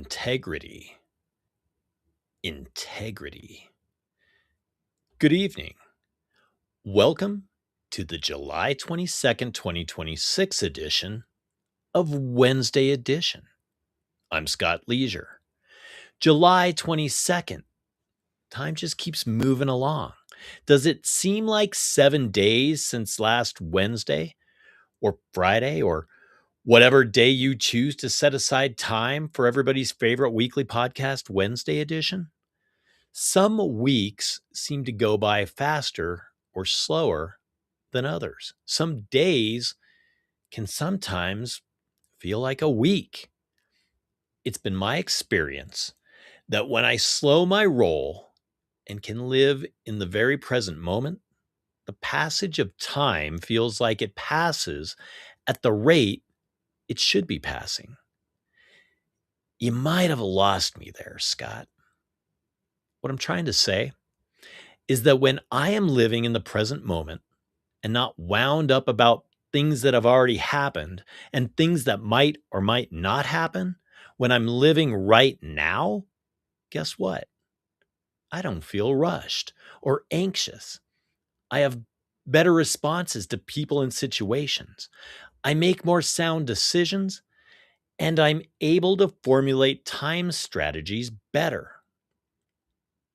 integrity. Integrity. Good evening. Welcome to the July 22nd, 2026 edition of Wednesday Edition. I'm Scott Leisure. July 22nd. Time just keeps moving along. Does it seem like 7 days since last Wednesday or Friday or whatever day you choose to set aside time for everybody's favorite weekly podcast, Wednesday Edition? Some weeks seem to go by faster or slower than others. Some days can sometimes feel like a week. It's been my experience that when I slow my roll and can live in the very present moment, the passage of time feels like it passes at the rate it should be passing. You might have lost me there, Scott. What I'm trying to say is that when I am living in the present moment and not wound up about things that have already happened and things that might or might not happen, when I'm living right now, guess what? I don't feel rushed or anxious. I have better responses to people and situations. I make more sound decisions, and I'm able to formulate time strategies better.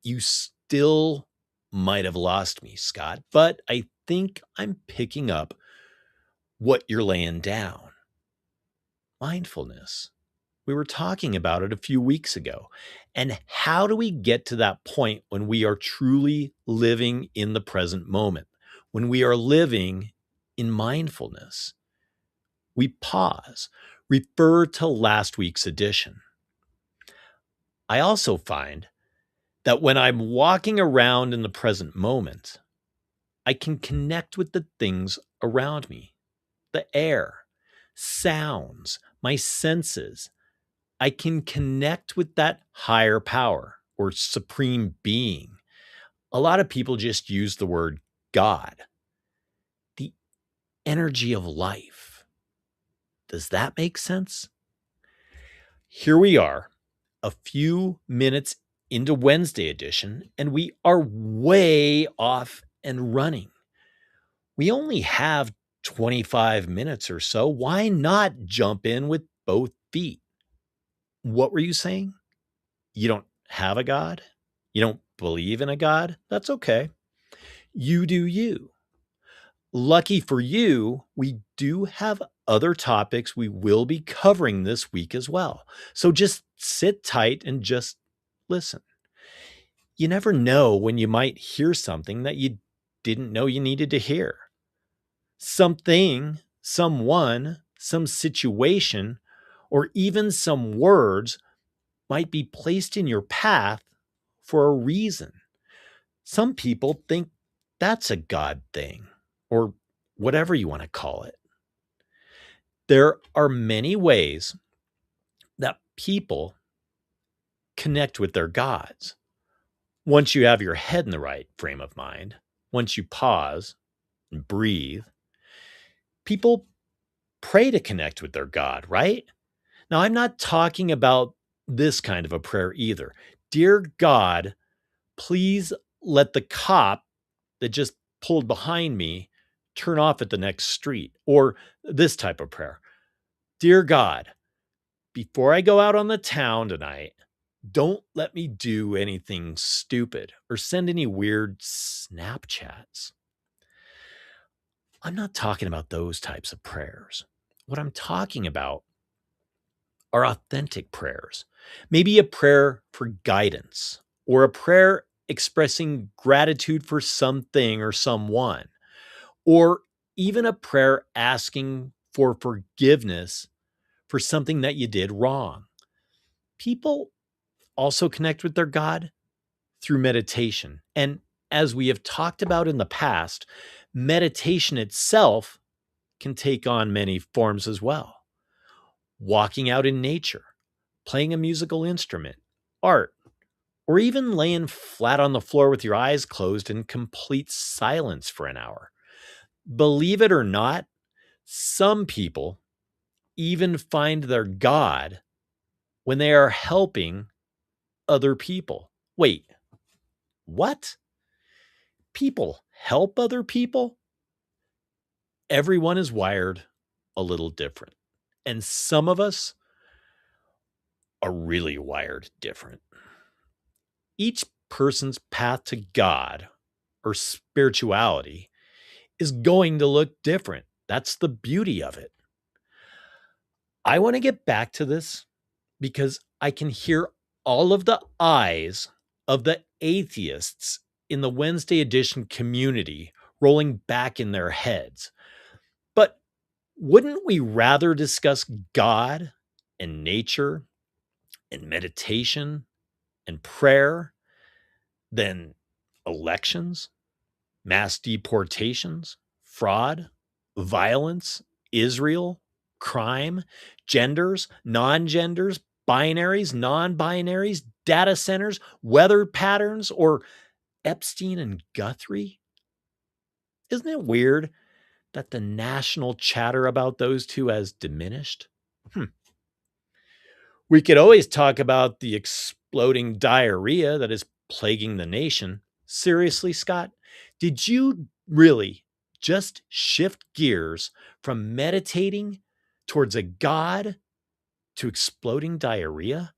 You still might have lost me, Scott, but I think I'm picking up what you're laying down. Mindfulness. We were talking about it a few weeks ago. And how do we get to that point when we are truly living in the present moment? When we are living in mindfulness? We pause, refer to last week's edition. I also find that when I'm walking around in the present moment, I can connect with the things around me, the air, sounds, my senses. I can connect with that higher power or supreme being. A lot of people just use the word God, the energy of life. Does that make sense? Here we are, a few minutes into Wednesday edition, and we are way off and running. We only have 25 minutes or so. Why not jump in with both feet? What were you saying? You don't have a God? You don't believe in a God? That's okay. You do you. Lucky for you, we do have other topics we will be covering this week as well. So just sit tight and just listen. You never know when you might hear something that you didn't know you needed to hear. Something, someone, some situation, or even some words might be placed in your path for a reason. Some people think that's a God thing, or whatever you want to call it. There are many ways that people connect with their gods. Once you have your head in the right frame of mind, once you pause and breathe, people pray to connect with their God, right? Now, I'm not talking about this kind of a prayer either. Dear God, please let the cop that just pulled behind me turn off at the next street. Or this type of prayer. Dear God, before I go out on the town tonight, don't let me do anything stupid or send any weird Snapchats. I'm not talking about those types of prayers. What I'm talking about are authentic prayers. Maybe a prayer for guidance or a prayer expressing gratitude for something or someone, or even a prayer asking for forgiveness for something that you did wrong. People also connect with their God through meditation. And as we have talked about in the past, meditation itself can take on many forms as well. Walking out in nature, playing a musical instrument, art, or even laying flat on the floor with your eyes closed in complete silence for an hour. Believe it or not, some people even find their God when they are helping other people. Wait, what? People help other people? Everyone is wired a little different. And some of us are really wired different. Each person's path to God or spirituality is going to look different. That's the beauty of it. I want to get back to this because I can hear all of the eyes of the atheists in the Wednesday edition community rolling back in their heads. But wouldn't we rather discuss God and nature and meditation and prayer than elections, mass deportations, fraud, violence, Israel, crime, genders, non-genders, binaries, non-binaries, data centers, weather patterns, or Epstein and Guthrie? Isn't it weird that the national chatter about those two has diminished? We could always talk about the exploding diarrhea that is plaguing the nation. Seriously, Scott, did you really just shift gears from meditating towards a god to exploding diarrhea?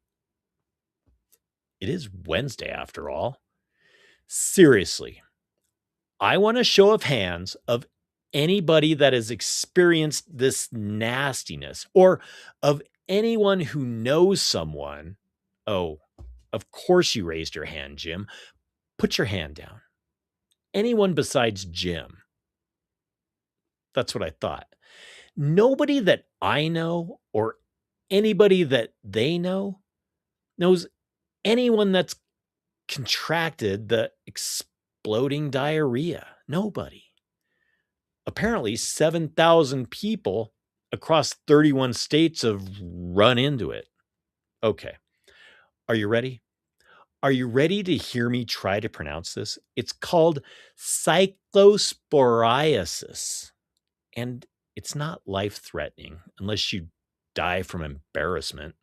It is Wednesday after all. Seriously, I want a show of hands of anybody that has experienced this nastiness or of anyone who knows someone. Oh, of course you raised your hand, Jim. Put your hand down. Anyone besides Jim. That's what I thought. Nobody that I know or anybody that they know knows anyone that's contracted the exploding diarrhea. Nobody. Apparently, 7,000 people across 31 states have run into it. Okay. Are you ready? Are you ready to hear me try to pronounce this? It's called cyclosporiasis. And it's not life-threatening unless you die from embarrassment.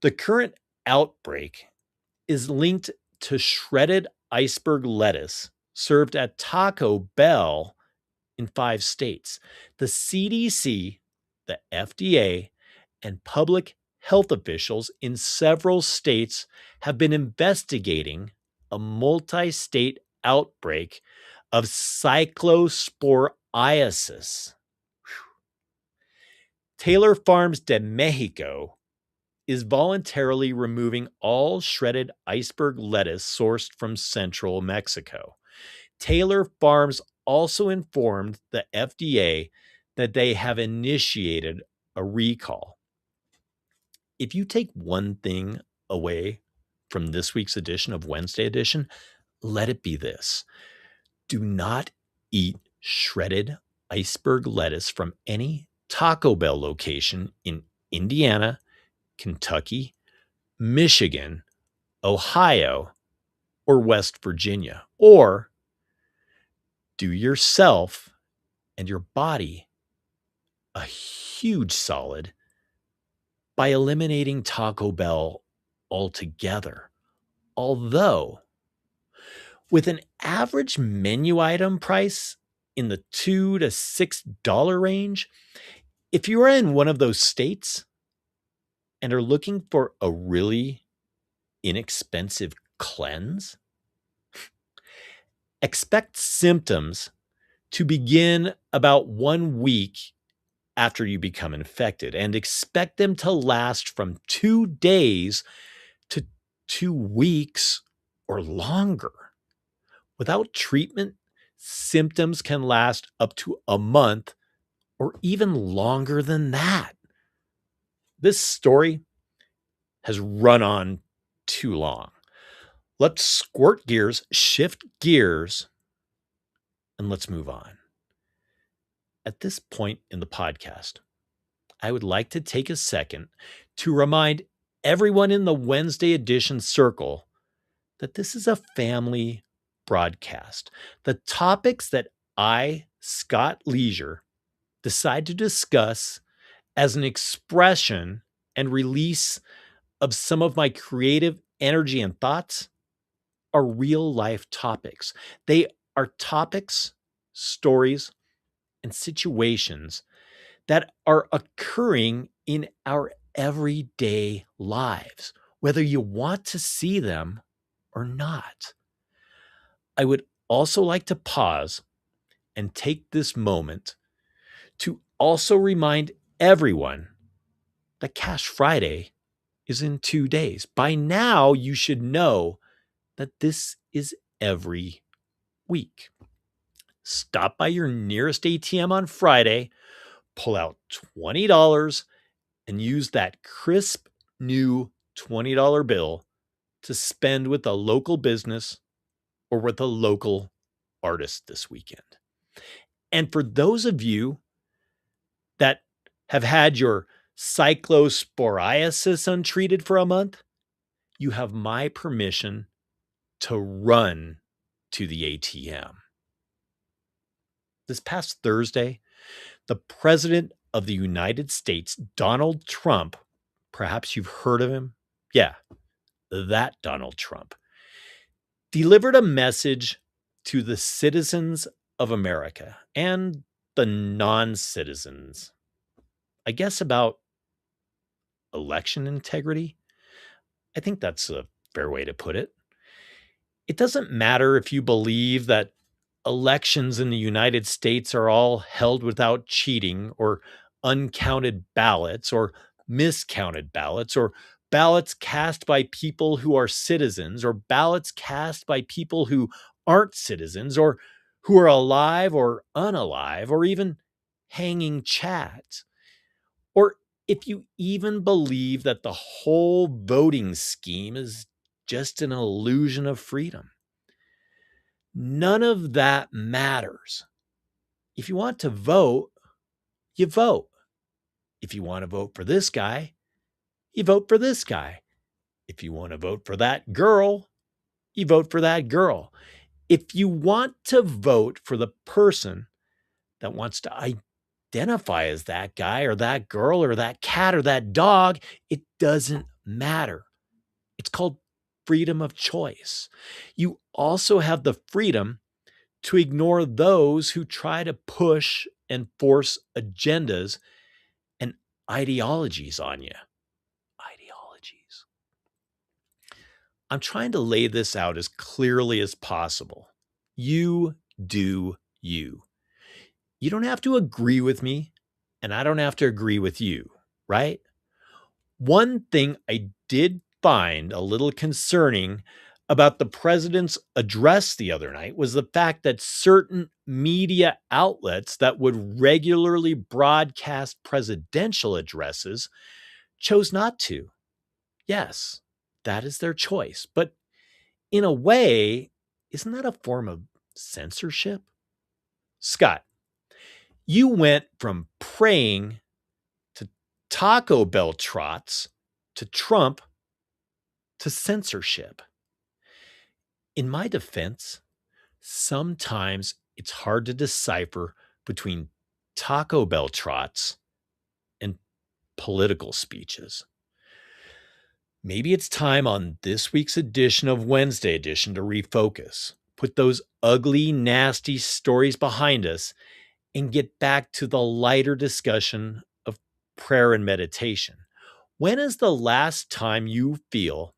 The current outbreak is linked to shredded iceberg lettuce served at Taco Bell in 5 states. The CDC, the FDA, and public health officials in several states have been investigating a multi-state outbreak of cyclosporiasis. Taylor Farms de Mexico is voluntarily removing all shredded iceberg lettuce sourced from central Mexico. Taylor Farms also informed the FDA that they have initiated a recall. If you take one thing away from this week's edition of Wednesday Edition, let it be this. Do not eat shredded iceberg lettuce from any Taco Bell location in Indiana, Kentucky, Michigan, Ohio, or West Virginia. Or do yourself and your body a huge solid by eliminating Taco Bell altogether. Although, with an average menu item price in the $2 to $6 range, if you are in one of those states and are looking for a really inexpensive cleanse, expect symptoms to begin about 1 week after you become infected and expect them to last from 2 days to 2 weeks or longer. Without treatment, symptoms can last up to a month or even longer than that. This story has run on too long. Let's squirt gears, shift gears, and let's move on. At this point in the podcast, I would like to take a second to remind everyone in the Wednesday edition circle that this is a family broadcast. The topics that I, Scott Leisure, decide to discuss as an expression and release of some of my creative energy and thoughts are real life topics. They are topics, stories, and situations that are occurring in our everyday lives, whether you want to see them or not. I would also like to pause and take this moment to also remind everyone that Cash Friday is in 2 days. By now, you should know that this is every week. Stop by your nearest ATM on Friday, pull out $20, and use that crisp new $20 bill to spend with a local business or with a local artist this weekend. And for those of you that have had your cyclosporiasis untreated for a month, you have my permission to run to the ATM. This past Thursday, the President of the United States, Donald Trump, perhaps you've heard of him. Yeah, that Donald Trump, delivered a message to the citizens of America and the non-citizens, I guess, about election integrity. I think that's a fair way to put it. It doesn't matter if you believe that elections in the United States are all held without cheating or uncounted ballots or miscounted ballots or ballots cast by people who are citizens or ballots cast by people who aren't citizens or who are alive or unalive or even hanging chads. Or if you even believe that the whole voting scheme is just an illusion of freedom. None of that matters. If you want to vote, you vote. If you want to vote for this guy, you vote for this guy. If you want to vote for that girl, you vote for that girl. If you want to vote for the person that wants to identify as that guy or that girl or that cat or that dog, it doesn't matter. It's called freedom of choice. You also have the freedom to ignore those who try to push and force agendas and ideologies on you. Ideologies. I'm trying to lay this out as clearly as possible. You do you. You don't have to agree with me, and I don't have to agree with you, right? One thing I did find a little concerning about the president's address the other night was the fact that certain media outlets that would regularly broadcast presidential addresses chose not to. Yes, that is their choice. But in a way, isn't that a form of censorship? Scott, you went from praying to Taco Bell trots to Trump to censorship. In my defense, sometimes it's hard to decipher between Taco Bell trots and political speeches. Maybe it's time on this week's edition of Wednesday Edition to refocus, put those ugly, nasty stories behind us, and get back to the lighter discussion of prayer and meditation. When is the last time you feel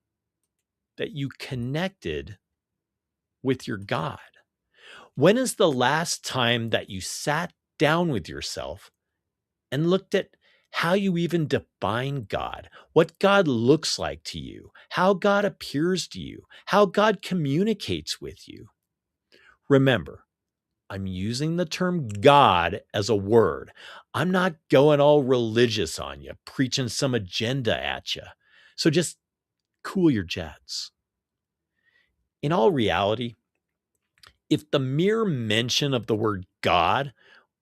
that you connected with your God? When is the last time that you sat down with yourself and looked at how you even define God, what God looks like to you, how God appears to you, how God communicates with you? Remember, I'm using the term God as a word. I'm not going all religious on you, preaching some agenda at you. So just cool your jets. In all reality, if the mere mention of the word God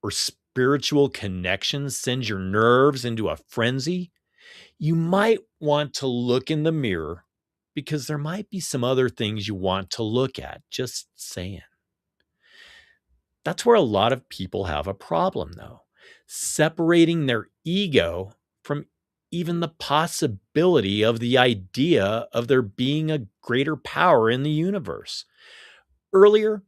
or spiritual connection sends your nerves into a frenzy, you might want to look in the mirror because there might be some other things you want to look at. Just saying. That's where a lot of people have a problem, though, separating their ego from even the possibility of the idea of there being a greater power in the universe. Earlier,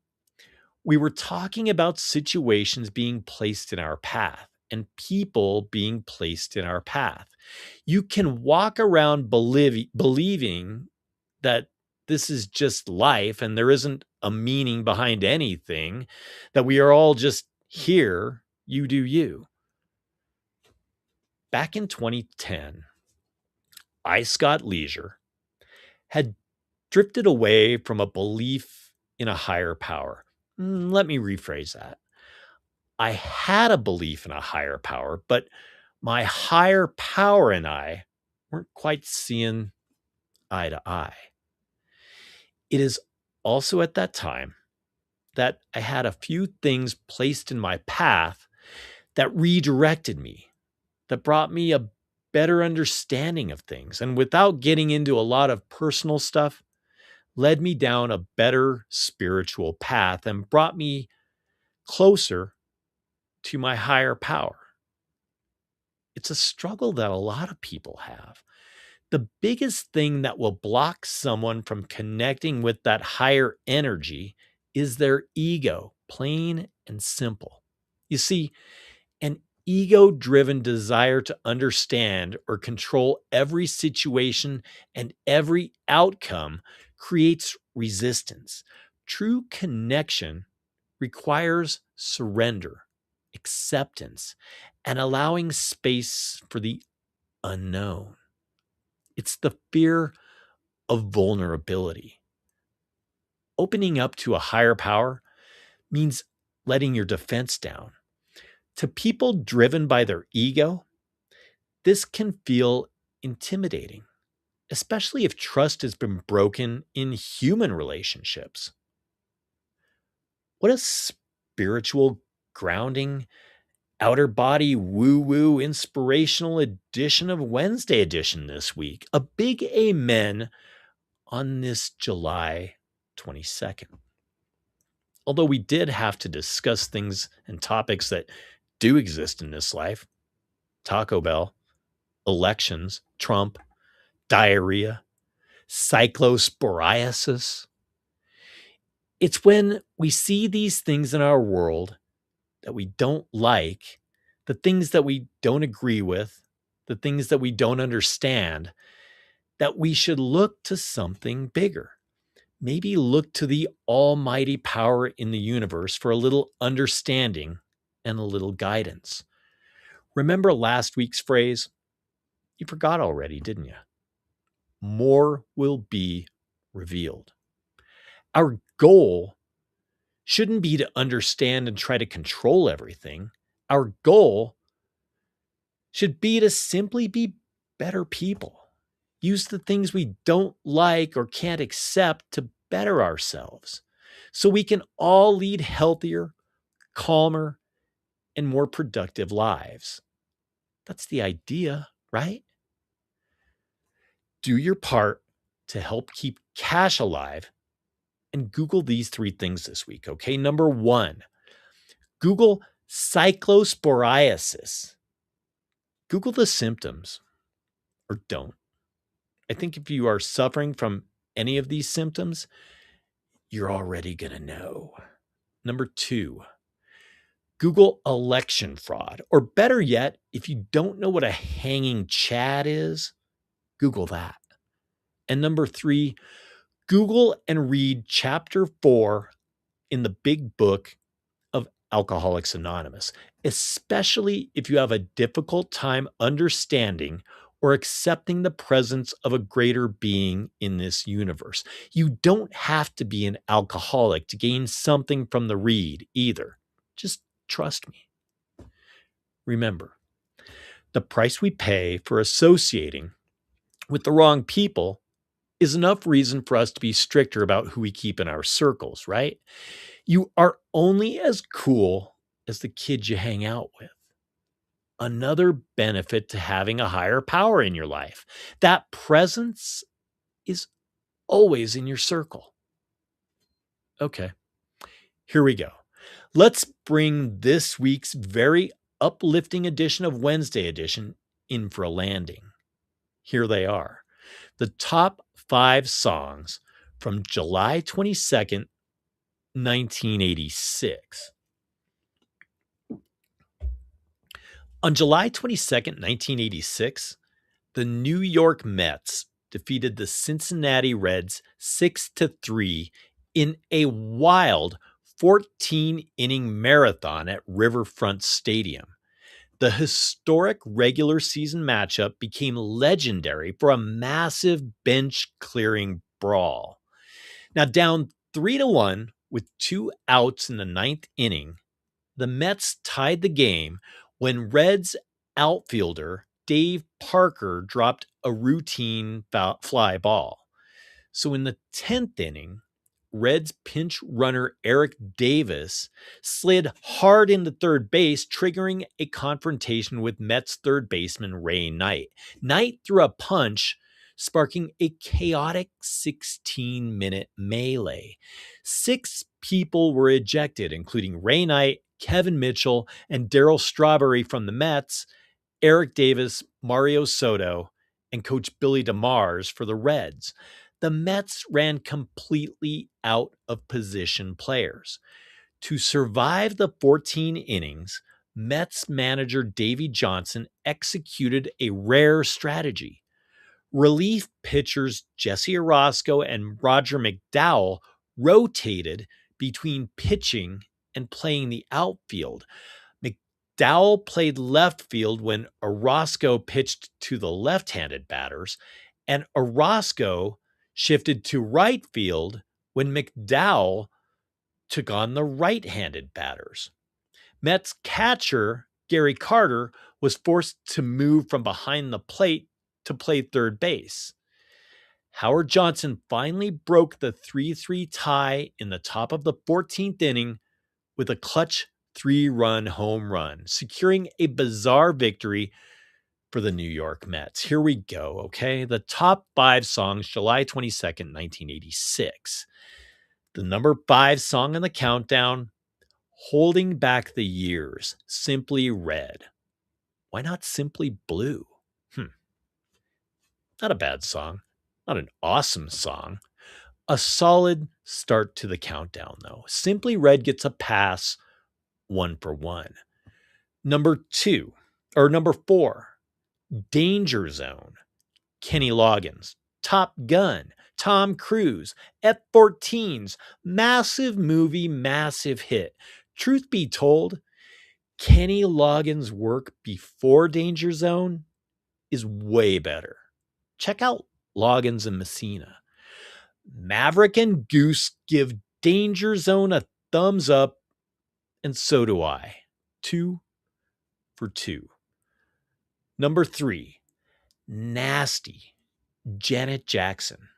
we were talking about situations being placed in our path and people being placed in our path. You can walk around believing that this is just life and there isn't a meaning behind anything, that we are all just here, you do you. Back in 2010, I, Scott Leisure, had drifted away from a belief in a higher power. Let me rephrase that. I had a belief in a higher power, but my higher power and I weren't quite seeing eye to eye. It is also at that time that I had a few things placed in my path that redirected me, that brought me a better understanding of things. And without getting into a lot of personal stuff, led me down a better spiritual path and brought me closer to my higher power. It's a struggle that a lot of people have. The biggest thing that will block someone from connecting with that higher energy is their ego, plain and simple. You see, an ego driven desire to understand or control every situation and every outcome creates resistance. True connection requires surrender, acceptance, and allowing space for the unknown. It's the fear of vulnerability. Opening up to a higher power means letting your defense down. To people driven by their ego, this can feel intimidating, especially if trust has been broken in human relationships. What a spiritual grounding, outer body woo woo inspirational edition of Wednesday edition this week. A big amen on this July 22nd. Although we did have to discuss things and topics that do exist in this life: Taco Bell, elections, Trump, diarrhea, cyclosporiasis. It's when we see these things in our world that we don't like, the things that we don't agree with, the things that we don't understand, that we should look to something bigger. Maybe look to the almighty power in the universe for a little understanding and a little guidance. Remember last week's phrase? You forgot already, didn't you? More will be revealed. Our goal shouldn't be to understand and try to control everything. Our goal should be to simply be better people. Use the things we don't like or can't accept to better ourselves so we can all lead healthier, calmer, and more productive lives. That's the idea, right? Do your part to help keep cash alive and Google these 3 things this week, okay? Number 1, Google cyclosporiasis. Google the symptoms, or don't. I think if you are suffering from any of these symptoms, you're already going to know. Number 2, Google election fraud. Or better yet, if you don't know what a hanging Chad is, Google that. And number 3, Google and read chapter 4 in the big book of Alcoholics Anonymous, especially if you have a difficult time understanding or accepting the presence of a greater being in this universe. You don't have to be an alcoholic to gain something from the read either. Just trust me. Remember, the price we pay for associating with the wrong people is enough reason for us to be stricter about who we keep in our circles, right? You are only as cool as the kids you hang out with. Another benefit to having a higher power in your life. That presence is always in your circle. Okay, here we go. Let's bring this week's very uplifting edition of Wednesday edition in for a landing. Here they are. The top 5 songs from July 22nd, 1986. On July 22nd, 1986, the New York Mets defeated the Cincinnati Reds 6-3 in a wild 14-inning marathon at Riverfront Stadium. The historic regular season matchup became legendary for a massive bench-clearing brawl. Now, down 3-1 with 2 outs in the 9th inning, the Mets tied the game when Reds outfielder Dave Parker dropped a routine fly ball. So in the 10th inning, Reds pinch runner Eric Davis slid hard into third base, triggering a confrontation with Mets third baseman Ray Knight. Knight threw a punch, sparking a chaotic 16-minute melee. 6 people were ejected, including Ray Knight, Kevin Mitchell, and Darryl Strawberry from the Mets, Eric Davis, Mario Soto, and coach Billy DeMars for the Reds. The Mets ran completely out of position players. To survive the 14 innings, Mets manager Davey Johnson executed a rare strategy. Relief pitchers Jesse Orosco and Roger McDowell rotated between pitching and playing the outfield. McDowell played left field when Orosco pitched to the left-handed batters, and Orosco shifted to right field when McDowell took on the right-handed batters. Mets catcher Gary Carter was forced to move from behind the plate to play third base. Howard Johnson finally broke the 3-3 tie in the top of the 14th inning with a clutch 3-run home run, securing a bizarre victory for the New York Mets. Here we go, okay? The top 5 songs, July 22nd, 1986. The number 5 song in the countdown, Holding Back the Years, Simply Red. Why not Simply Blue? Not a bad song. Not an awesome song. A solid start to the countdown, though. Simply Red gets a pass 1 for 1. Number 4, Danger Zone, Kenny Loggins. Top Gun, Tom Cruise, F-14s, massive movie, massive hit. Truth be told, Kenny Loggins' work before Danger Zone is way better. Check out Loggins and Messina. Maverick and Goose give Danger Zone a thumbs up, and so do I. 2 for 2. Number 3, Nasty, Janet Jackson.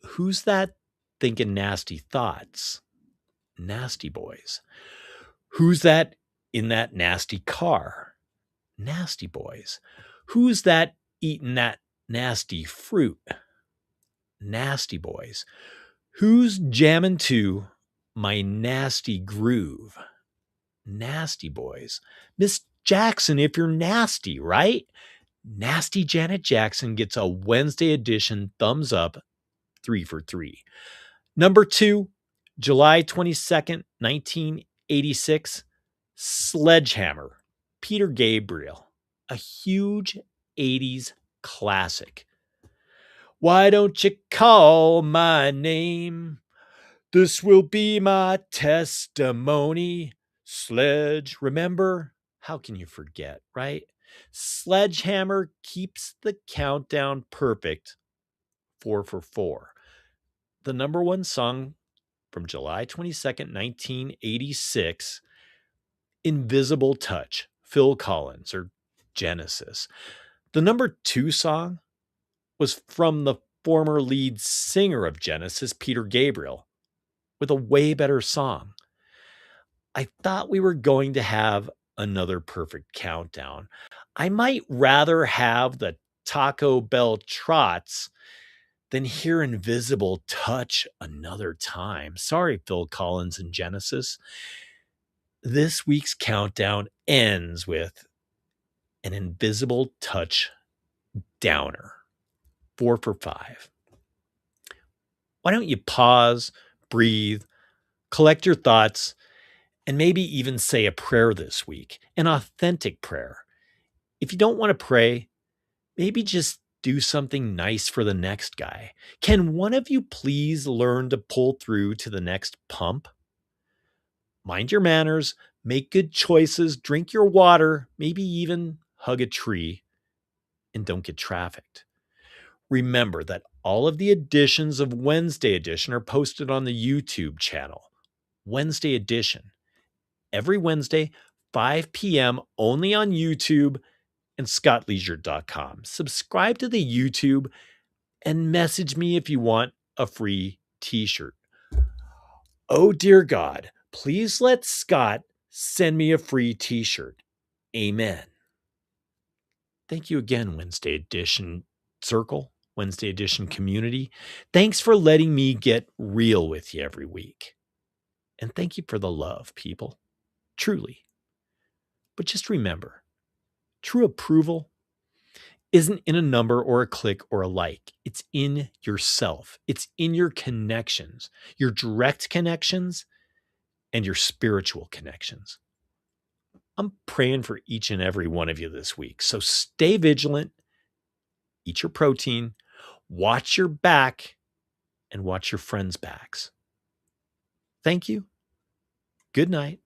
Who's that thinking nasty thoughts? Nasty Boys. Who's that in that nasty car? Nasty Boys. Who's that eating that nasty fruit? Nasty Boys. Who's jamming to my nasty groove? Nasty Boys. Miss Jackson, if you're nasty, right? Nasty Janet Jackson gets a Wednesday edition thumbs up, 3 for 3. Number 2, July 22nd, 1986, Sledgehammer, Peter Gabriel, a huge 80s classic. Why don't you call my name? This will be my testimony. Sledge, remember? How can you forget, right? Sledgehammer keeps the countdown perfect, 4 for 4. The number 1 song from July 22nd, 1986, Invisible Touch, Phil Collins, or Genesis. The number 2 song was from the former lead singer of Genesis, Peter Gabriel, with a way better song. I thought we were going to have another perfect countdown. I might rather have the Taco Bell Trots than hear Invisible Touch another time. Sorry, Phil Collins and Genesis. This week's countdown ends with an Invisible Touch downer. 4 for 5. Why don't you pause, breathe, collect your thoughts, and maybe even say a prayer this week, an authentic prayer. If you don't want to pray, maybe just do something nice for the next guy. Can one of you please learn to pull through to the next pump? Mind your manners, make good choices, drink your water, maybe even hug a tree, and don't get trafficked. Remember that all of the editions of Wednesday Edition are posted on the YouTube channel. Wednesday Edition. Every Wednesday, 5 p.m. only on YouTube and scottleisure.com. Subscribe to the YouTube and message me if you want a free t-shirt. Oh, dear God, please let Scott send me a free t-shirt. Amen. Thank you again, Wednesday Edition Circle, Wednesday Edition community. Thanks for letting me get real with you every week. And thank you for the love, people. Truly. But just remember, true approval isn't in a number or a click or a like. It's in yourself. It's in your connections, your direct connections and your spiritual connections. I'm praying for each and every one of you this week. So stay vigilant, eat your protein, watch your back, and watch your friends' backs. Thank you. Good night.